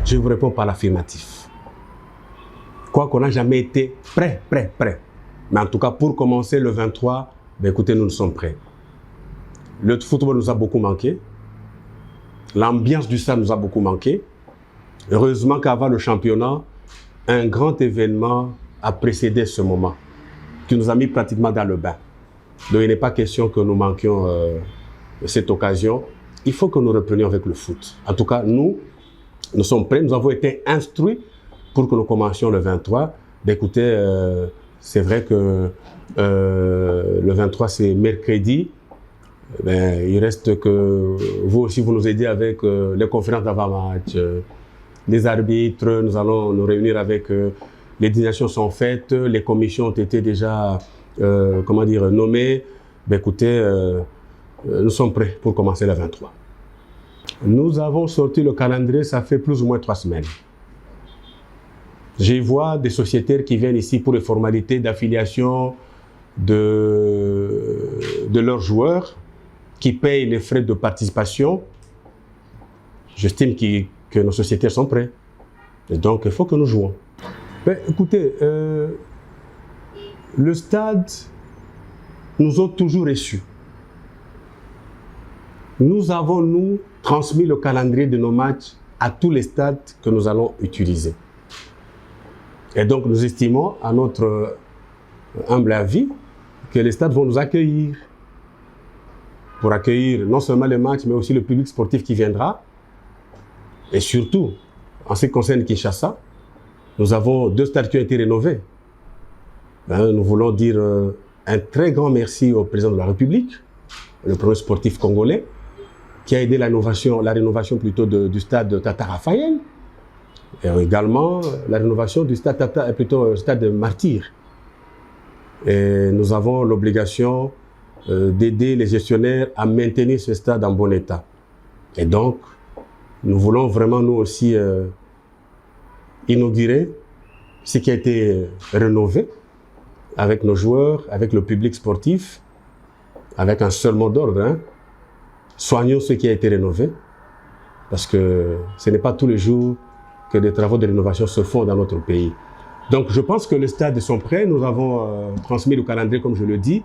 Je vous réponds par l'affirmatif. Quoi qu'on n'a jamais été prêt. Mais en tout cas, pour commencer le 23, ben écoutez, nous sommes prêts. Le football nous a beaucoup manqué. L'ambiance du stade nous a beaucoup manqué. Heureusement qu'avant le championnat, un grand événement a précédé ce moment, qui nous a mis pratiquement dans le bain. Donc il n'est pas question que nous manquions cette occasion. Il faut que nous reprenions avec le foot. En tout cas, nous sommes prêts. Nous avons été instruits pour que nous commencions le 23. Écoutez, c'est vrai que le 23, c'est mercredi. Ben, il reste que vous aussi, vous nous aidez avec les conférences d'avant-match, les arbitres. Nous allons nous réunir avec les désignations sont faites, les commissions ont été déjà nommées. Ben, écoutez, nous sommes prêts pour commencer le 23. Nous avons sorti le calendrier, ça fait plus ou moins 3 semaines. Je vois des sociétaires qui viennent ici pour les formalités d'affiliation de leurs joueurs, qui payent les frais de participation. J'estime que nos sociétaires sont prêts. Et donc, il faut que nous jouons. Mais, écoutez, le stade nous a toujours reçus. Nous avons, nous, transmis le calendrier de nos matchs à tous les stades que nous allons utiliser. Et donc, nous estimons, à notre humble avis, que les stades vont nous accueillir. Pour accueillir non seulement les matchs, mais aussi le public sportif qui viendra. Et surtout, en ce qui concerne Kinshasa, nous avons 2 stades qui ont été rénovés. Nous voulons dire un très grand merci au président de la République, le premier sportif congolais, qui a aidé la rénovation plutôt du stade Tata Raphaël, et également la rénovation du stade stade Martyr. Et nous avons l'obligation d'aider les gestionnaires à maintenir ce stade en bon état. Et donc, nous voulons vraiment nous aussi inaugurer ce qui a été rénové avec nos joueurs, avec le public sportif, avec un seul mot d'ordre. Soignons ce qui a été rénové, parce que ce n'est pas tous les jours que des travaux de rénovation se font dans notre pays. Donc je pense que les stades sont prêts. Nous avons transmis le calendrier, comme je le dis.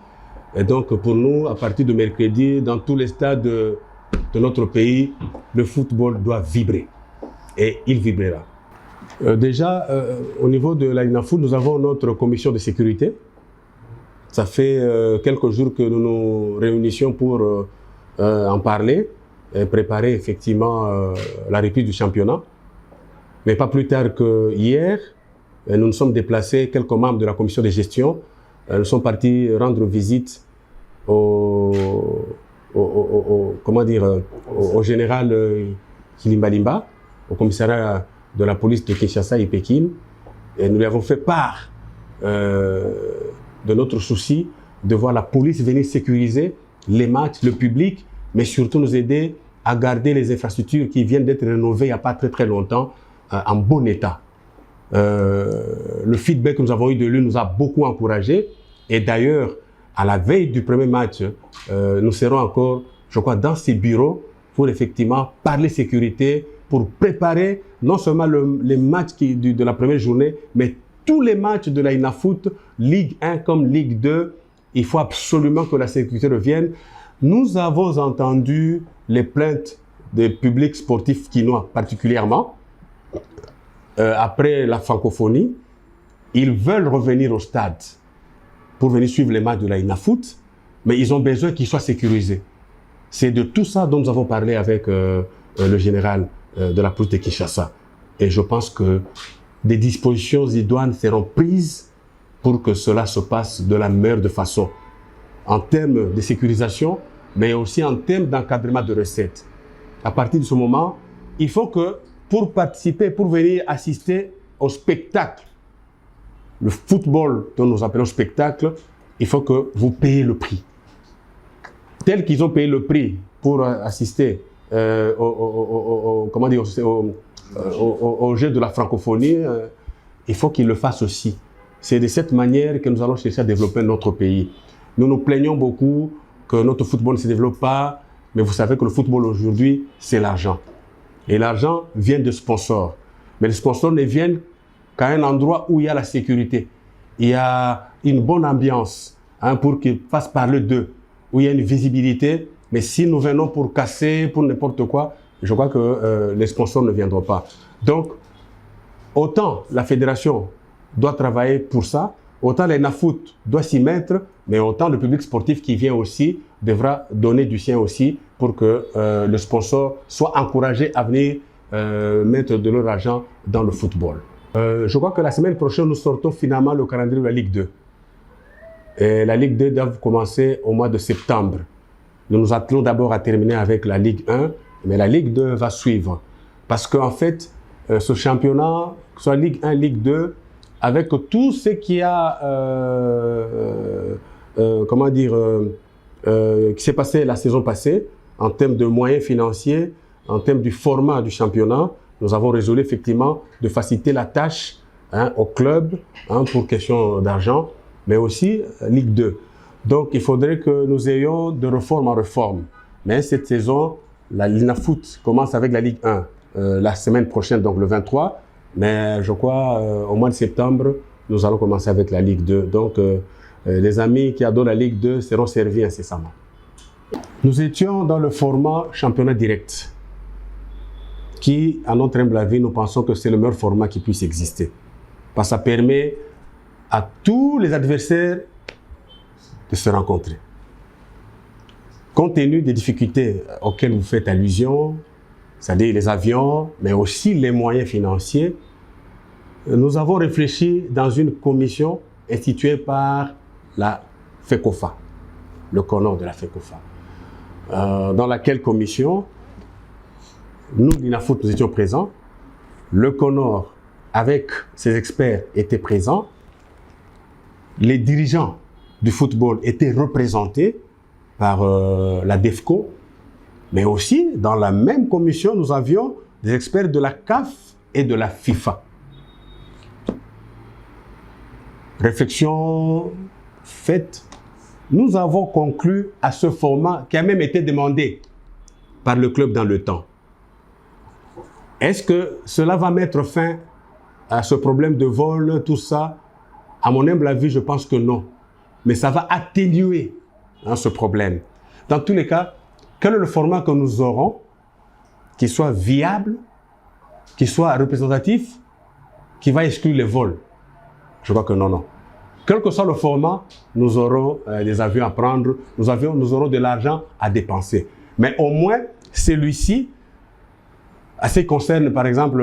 Et donc pour nous, à partir de mercredi, dans tous les stades de notre pays, le football doit vibrer. Et il vibrera. Déjà, au niveau de la INAFOOT, nous avons notre commission de sécurité. Ça fait quelques jours que nous nous réunissions pour en parler et préparer effectivement la reprise du championnat. Mais pas plus tard que hier, nous nous sommes déplacés, quelques membres de la commission de gestion. Nous sommes partis rendre visite au général Kilimbalimba, au commissariat de la police de Kinshasa et Pékin. Et nous lui avons fait part de notre souci de voir la police venir sécuriser les matchs, le public, mais surtout nous aider à garder les infrastructures qui viennent d'être rénovées il n'y a pas très longtemps en bon état. Le feedback que nous avons eu de lui nous a beaucoup encouragés. Et d'ailleurs, à la veille du premier match, nous serons encore, je crois, dans ces bureaux pour effectivement parler sécurité, pour préparer non seulement les matchs de la première journée, mais tous les matchs de la INAFOOT, Ligue 1 comme Ligue 2. Il faut absolument que la sécurité revienne. Nous avons entendu les plaintes des publics sportifs quinois particulièrement. Après la francophonie, ils veulent revenir au stade pour venir suivre les matchs de la INAFOOT, mais ils ont besoin qu'ils soient sécurisés. C'est de tout ça dont nous avons parlé avec le général de la police de Kinshasa. Et je pense que des dispositions idoines seront prises pour que cela se passe de la meilleure de façon, en termes de sécurisation, mais aussi en termes d'encadrement de recettes. À partir de ce moment, il faut que, pour participer, pour venir assister au spectacle, le football dont nous appelons spectacle, il faut que vous payiez le prix. Tel qu'ils ont payé le prix pour assister au jeu de la francophonie, il faut qu'ils le fassent aussi. C'est de cette manière que nous allons chercher à développer notre pays. Nous nous plaignons beaucoup que notre football ne se développe pas, mais vous savez que le football aujourd'hui, c'est l'argent. Et l'argent vient de sponsors. Mais les sponsors ne viennent qu'à un endroit où il y a la sécurité. Il y a une bonne ambiance pour qu'ils fassent parler d'eux, où il y a une visibilité. Mais si nous venons pour casser, pour n'importe quoi, je crois que les sponsors ne viendront pas. Donc, autant la fédération doit travailler pour ça, autant l'ENAFOOT doit s'y mettre, mais autant le public sportif qui vient aussi devra donner du sien aussi pour que le sponsor soit encouragé à venir mettre de leur argent dans le football. Je crois que la semaine prochaine, nous sortons finalement le calendrier de la Ligue 2. Et la Ligue 2 doit commencer au mois de septembre. Nous nous attelons d'abord à terminer avec la Ligue 1, mais la Ligue 2 va suivre. Parce qu'en fait, ce championnat, que ce soit Ligue 1, Ligue 2, avec tout ce qui a, qui s'est passé la saison passée, en termes de moyens financiers, en termes du format du championnat, nous avons résolu effectivement de faciliter la tâche au club pour question d'argent, mais aussi Ligue 2. Donc, il faudrait que nous ayons de réforme en réforme. Mais cette saison, la l'ENAFOOT commence avec la Ligue 1 la semaine prochaine, donc le 23. Mais je crois au mois de septembre, nous allons commencer avec la Ligue 2. Donc, les amis qui adorent la Ligue 2 seront servis incessamment. Nous étions dans le format championnat direct, qui, à notre humble avis, nous pensons que c'est le meilleur format qui puisse exister. Parce que ça permet à tous les adversaires de se rencontrer. Compte tenu des difficultés auxquelles vous faites allusion, c'est-à-dire les avions, mais aussi les moyens financiers, nous avons réfléchi dans une commission instituée par la FECOFA, le CONOR de la FECOFA, dans laquelle commission, nous, l'ENAFOOT, nous étions présents, le CONOR, avec ses experts, était présent, les dirigeants du football étaient représentés par la DEFCO, mais aussi, dans la même commission, nous avions des experts de la CAF et de la FIFA. Réflexion faite, nous avons conclu à ce format qui a même été demandé par le club dans le temps. Est-ce que cela va mettre fin à ce problème de vol, tout ça? À mon humble avis, je pense que non. Mais ça va atténuer ce problème. Dans tous les cas, quel est le format que nous aurons, qui soit viable, qui soit représentatif, qui va exclure les vols? Je crois que non, non. Quel que soit le format, nous aurons des avions à prendre, nous aurons de l'argent à dépenser. Mais au moins, celui-ci, à ce qui concerne, par exemple,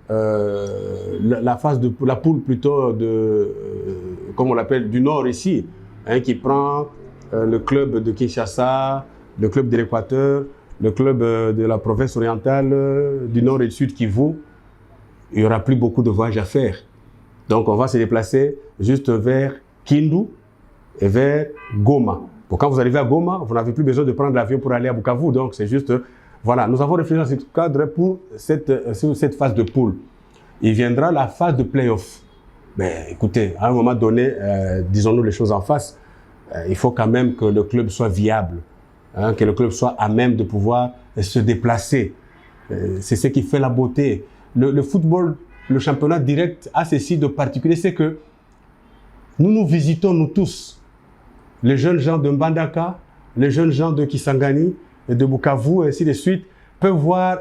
la phase de la poule plutôt de, comme on l'appelle, du Nord ici, qui prend le club de Kinshasa, le club de l'Équateur, le club de la province orientale, du Nord et du Sud Kivu, il n'y aura plus beaucoup de voyages à faire. Donc, on va se déplacer juste vers Kindu et vers Goma. Pour quand vous arrivez à Goma, vous n'avez plus besoin de prendre l'avion pour aller à Bukavu. Donc, c'est juste... Voilà, nous avons réfléchi dans ce cadre pour cette phase de poule. Il viendra la phase de play-off. Mais écoutez, à un moment donné, disons-nous les choses en face, il faut quand même que le club soit viable, que le club soit à même de pouvoir se déplacer. C'est ce qui fait la beauté. Le football, le championnat direct a ceci de particulier, c'est que nous visitons, nous tous, les jeunes gens de Mbandaka, les jeunes gens de Kisangani, de Bukavu, et ainsi de suite, peuvent voir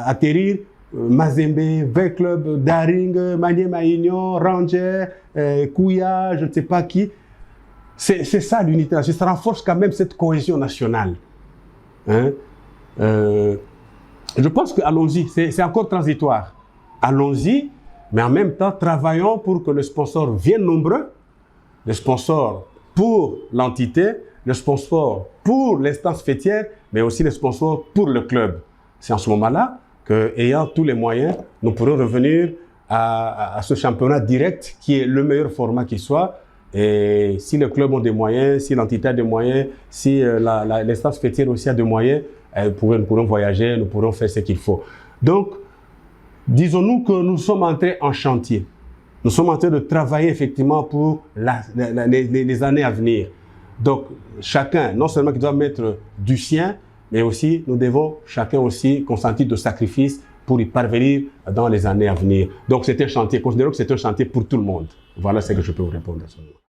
atterrir Mazembe, V-Club, Daring, Maniema Union, Ranger, Kouya, je ne sais pas qui. C'est ça l'unité nationale, ça renforce quand même cette cohésion nationale. Hein? Je pense que allons-y, c'est encore transitoire. Allons-y, mais en même temps, travaillons pour que les sponsors viennent nombreux, les sponsors pour l'entité, les sponsors pour l'instance fêtière, mais aussi les sponsors pour le club. C'est en ce moment-là qu'ayant tous les moyens, nous pourrons revenir à ce championnat direct qui est le meilleur format qui soit. Et si le club a des moyens, si l'entité a des moyens, si l'instance fêtière aussi a des moyens, nous pourrons voyager, nous pourrons faire ce qu'il faut. Donc, disons-nous que nous sommes entrés en chantier. Nous sommes en train de travailler effectivement pour les années à venir. Donc, chacun, non seulement qui doit mettre du sien, mais aussi, nous devons chacun aussi consentir de sacrifices pour y parvenir dans les années à venir. Donc c'est un chantier, considérons que c'est un chantier pour tout le monde. Voilà ce que je peux vous répondre à ce moment.